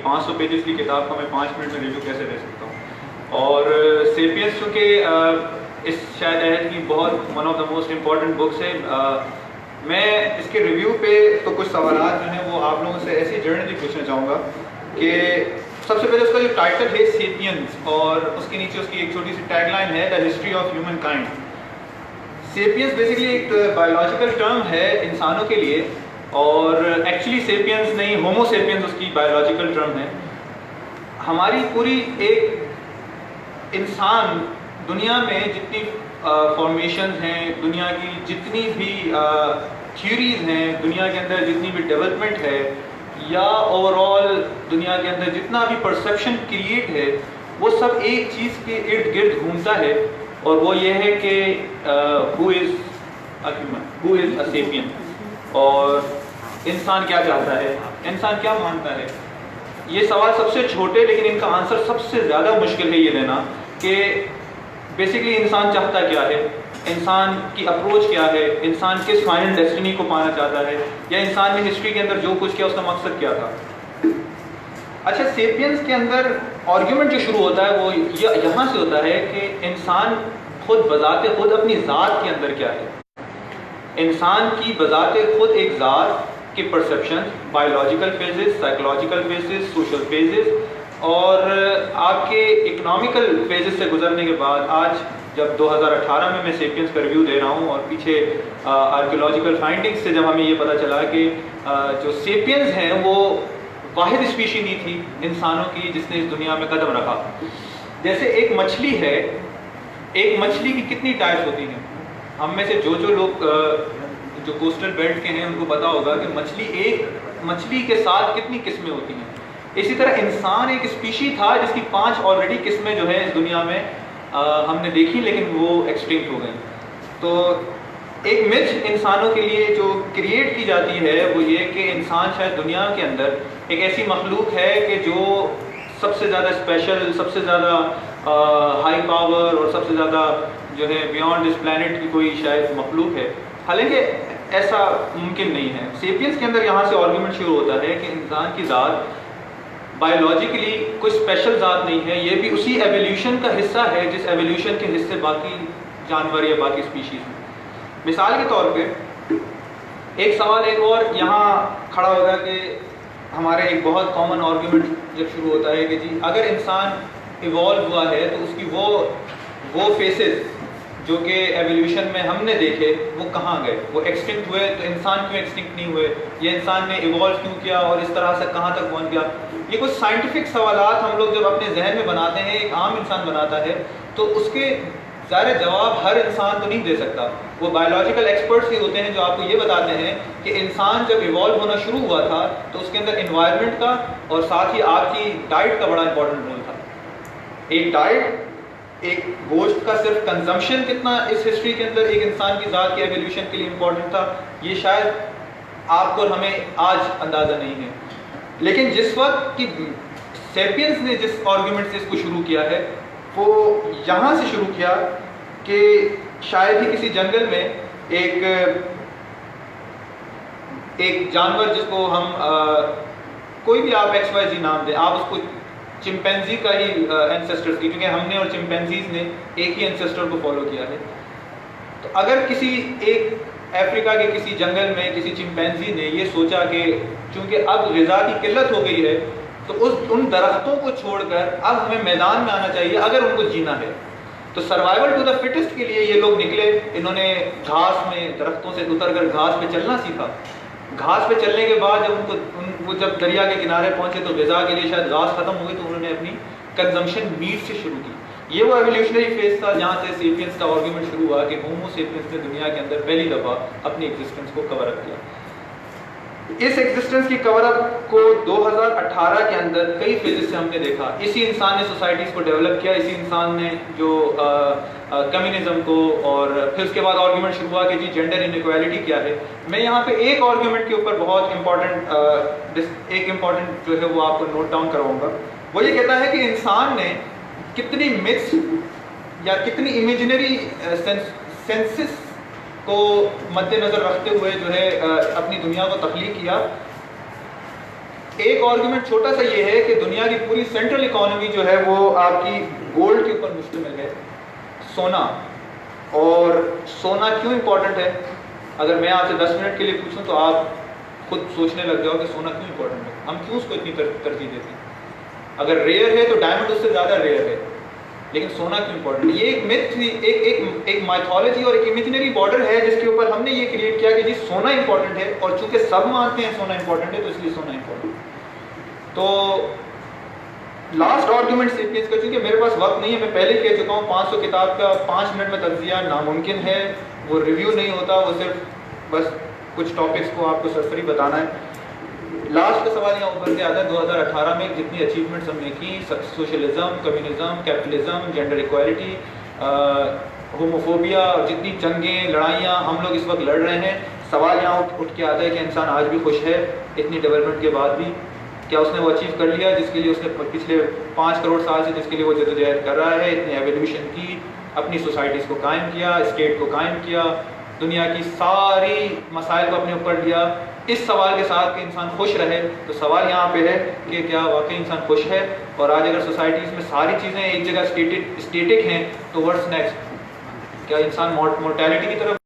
500 pages کی کتاب کو میں 5 منٹ میں ریویو کیسے دے سکتا ہوں. اور سیپینس چونکہ اس شاید عہد کی بہت one of the most important books ہے. میں اس کے ریویو پہ تو کچھ سوالات جو ہیں وہ آپ لوگوں سے ایسی جرنلی پوچھنا چاہوں گا کہ سب سے پہلے اس کا جو ٹائٹل ہے سیپینس، اور اس کے نیچے اس کی ایک چھوٹی سی ٹیگ لائن ہے the history of human kind. Sapiens basically ایک بایولوجیکل ٹرم ہے انسانوں کے لیے، اور ایکچولی سیپینس نہیں، ہومو سیپینس اس کی بایولوجیکل ٹرم ہے. ہماری پوری ایک انسان دنیا میں جتنی فارمیشنز ہیں، دنیا کی جتنی بھی تھیوریز ہیں، دنیا کے اندر جتنی بھی ڈیولپمنٹ ہے، یا اوور آل دنیا کے اندر جتنا بھی پرسیپشن کریٹ ہے، وہ سب ایک چیز کے ارد گرد گھومتا ہے، اور وہ یہ ہے کہ who is a human, who is a sapien، اور انسان کیا چاہتا ہے، انسان کیا مانتا ہے. یہ سوال سب سے چھوٹے لیکن ان کا آنسر سب سے زیادہ مشکل ہے یہ دینا کہ بیسیکلی انسان چاہتا کیا ہے، انسان کی اپروچ کیا ہے، انسان کس فائنل ڈیسٹنی کو پانا چاہتا ہے، یا انسان نے ہسٹری کے اندر جو کچھ کیا اس کا مقصد کیا تھا. اچھا، سیپینس کے اندر آرگیومنٹ جو شروع ہوتا ہے وہ یہاں سے ہوتا ہے کہ انسان خود بذات خود اپنی ذات کے اندر کیا ہے. انسان کی بذات خود ایک ذات کی perception, biological phases, psychological phases, social phases, اور آپ کے اکنامیکل فیزز سے گزرنے کے بعد آج جب 2018 میں سیپینس کا ریویو دے رہا ہوں، اور پیچھے آرکیولوجیکل فائنڈنگز سے جب ہمیں یہ پتہ چلا کہ جو سیپینس ہیں وہ واحد اسپیشی نہیں تھی انسانوں کی جس نے اس دنیا میں قدم رکھا. جیسے ایک مچھلی ہے، ایک مچھلی کی کتنی ٹائپس ہوتی ہیں؟ ہم میں سے جو لوگ جو کوسٹل بیلٹ کے ہیں ان کو پتا ہوگا کہ ایک مچھلی کے ساتھ کتنی قسمیں ہوتی ہیں. اسی طرح انسان ایک اسپیشی تھا جس کی 5 آلریڈی قسمیں جو ہیں اس دنیا میں ہم نے دیکھی، لیکن وہ ایکسٹنکٹ ہو گئیں. تو ایک متھ انسانوں کے لیے جو کریٹ کی جاتی ہے وہ یہ کہ انسان شاید دنیا کے اندر ایک ایسی مخلوق ہے کہ جو سب سے زیادہ اسپیشل، سب سے زیادہ ہائی پاور، اور سب سے زیادہ جو ہے بیونڈ اس پلانٹ کی کوئی شاید مخلوق ہے. حالانکہ ایسا ممکن نہیں ہے. سیپینس کے اندر یہاں سے آرگیومنٹ شروع ہوتا ہے کہ انسان کی ذات بایولوجیکلی کوئی اسپیشل ذات نہیں ہے، یہ بھی اسی ایولیوشن کا حصہ ہے جس ایولیوشن کے حصے باقی جانور یا باقی اسپیشیز ہیں. مثال کے طور پہ ایک سوال ایک اور یہاں کھڑا ہوگا کہ ہمارے ایک بہت کامن آرگیومنٹ جب شروع ہوتا ہے کہ جی اگر انسان ایوالو ہوا ہے تو اس کی وہ فیسز جو کہ ایولیوشن میں ہم نے دیکھے وہ کہاں گئے؟ وہ ایکسٹنکٹ ہوئے تو انسان کیوں ایکسٹنکٹ نہیں ہوئے؟ یہ انسان نے ایوالو کیوں کیا اور اس طرح سے کہاں تک پہنچ گیا؟ یہ کچھ سائنٹیفک سوالات ہم لوگ جب اپنے ذہن میں بناتے ہیں، ایک عام انسان بناتا ہے، تو اس کے ظاہر جواب ہر انسان تو نہیں دے سکتا. وہ بایولوجیکل ایکسپرٹس ہی ہوتے ہیں جو آپ کو یہ بتاتے ہیں کہ انسان جب ایوالو ہونا شروع ہوا تھا تو اس کے اندر انوائرمنٹ کا اور ساتھ ہی آپ کی ڈائٹ کا بڑا امپورٹنٹ رول تھا. ایک ڈائٹ، ایک گوشت کا صرف کنزمپشن کتنا اس ہسٹری کے اندر ایک انسان کی ذات کی ایولیوشن کے لیے امپورٹنٹ تھا، یہ شاید آپ کو اور ہمیں آج اندازہ نہیں ہے. لیکن جس وقت کی سیپینس نے جس آرگیومنٹ سے اس کو شروع کیا ہے وہ یہاں سے شروع کیا کہ شاید ہی کسی جنگل میں ایک جانور جس کو ہم کوئی بھی آپ ایکس وائی زی نام دیں، آپ اس کو چمپینزی کا ہی اینسیسٹرز کی، کیونکہ ہم نے اور چمپینزیز نے ایک ہی اینسیسٹر کو فالو کیا ہے. تو اگر کسی ایک افریقہ کے کسی جنگل میں کسی چمپینزی نے یہ سوچا کہ چونکہ اب غذا کی قلت ہو گئی ہے تو ان درختوں کو چھوڑ کر اب ہمیں میدان میں آنا چاہیے اگر ان کو جینا ہے، تو سروائیول ٹو دا فٹسٹ کے لیے یہ لوگ نکلے. انہوں نے گھاس میں درختوں سے اتر کر گھاس پہ چلنا سیکھا. گھاس پہ چلنے کے بعد جب وہ جب دریا کے کنارے پہنچے تو غذا کے لیے شاید گھاس ختم ہو گئی تو انہوں نے اپنی کنزمپشن میٹ سے شروع کی. یہ وہ ایولیوشنری فیز تھا جہاں سے سیپینس کا آرگیومنٹ شروع ہوا کہ ہومو سیپینس نے دنیا کے اندر پہلی دفعہ اپنی ایگزسٹنس کو کور اپ کیا. اس ایگزسٹنس کی کور اپ کو 2018 کے اندر کئی فیزز سے ہم نے دیکھا. اسی انسان نے سوسائٹیز کو ڈیولپ کیا، اسی انسان نے جو کمیونزم کو، اور پھر اس کے بعد آرگیومنٹ شروع ہوا کہ جی جینڈر انیکویلٹی کیا ہے. میں یہاں پہ ایک آرگیومنٹ کے اوپر بہت امپورٹنٹ جو ہے وہ آپ کو نوٹ ڈاؤن کرواؤں گا. وہ یہ کہتا ہے کہ انسان نے کتنی متس یا کتنی امیجنری سینسز کو مد نظر رکھتے ہوئے جو ہے اپنی دنیا کو تخلیق کیا. ایک آرگومنٹ چھوٹا سا یہ ہے کہ دنیا کی پوری سینٹرل اکانومی جو ہے وہ آپ کی گولڈ کے اوپر مشتمل ہے، سونا. اور سونا کیوں امپورٹنٹ ہے؟ اگر میں آپ سے 10 منٹ کے لیے پوچھوں تو آپ خود سوچنے لگ جاؤ کہ سونا کیوں امپورٹنٹ ہے، ہم کیوں اس کو اتنی ترجیح دیتے ہیں. اگر ریئر ہے تو ڈائمنڈ اس سے زیادہ ریئر ہے، لیکن سونا کیوں امپورٹنٹ ہے؟ یہ ایک میتھ، ایک مائتھولوجی اور ایک امیجنری بارڈر ہے جس کے اوپر ہم نے یہ کریٹ کیا کہ جی سونا امپورٹنٹ ہے، اور چونکہ سب مانتے ہیں سونا امپورٹنٹ ہے تو اس لیے سونا امپورٹنٹ ہے. تو لاسٹ آرگومنٹ سیپینس کا، چونکہ میرے پاس وقت نہیں ہے، میں پہلے کہہ چکا ہوں 500 کتاب کا 5 منٹ میں تجزیہ ناممکن ہے، وہ ریویو نہیں ہوتا، وہ صرف بس کچھ ٹاپکس کو آپ کو سرسری بتانا ہے. لاسٹ کا سوال یہاں اوپر سے آتا ہے 2018 میں جتنی اچیومنٹس ہم نے کی، socialism, communism, capitalism, gender equality, homophobia, اور جتنی جنگیں لڑائیاں ہم لوگ اس وقت لڑ رہے ہیں، سوال یہاں اٹھ کے آتا ہے کہ انسان آج بھی خوش ہے اتنی ڈیولپمنٹ کے بعد بھی؟ کیا اس نے وہ اچیو کر لیا جس کے لیے اس نے پچھلے 5 کروڑ سال سے جس کے لیے وہ جدوجہد کر رہا ہے؟ اتنی ایولیوشن کی، اپنی سوسائٹیز کو قائم کیا، اسٹیٹ کو قائم کیا، دنیا کی ساری مسائل کو اپنے اوپر لیا. اس سوال کے ساتھ کہ انسان خوش رہے، تو سوال یہاں پہ ہے کہ کیا واقعی انسان خوش ہے؟ اور آج اگر سوسائٹیز میں ساری چیزیں ایک جگہ اسٹیٹک ہیں تو واٹس نیکسٹ؟ کیا انسان مورٹیلٹی کی طرف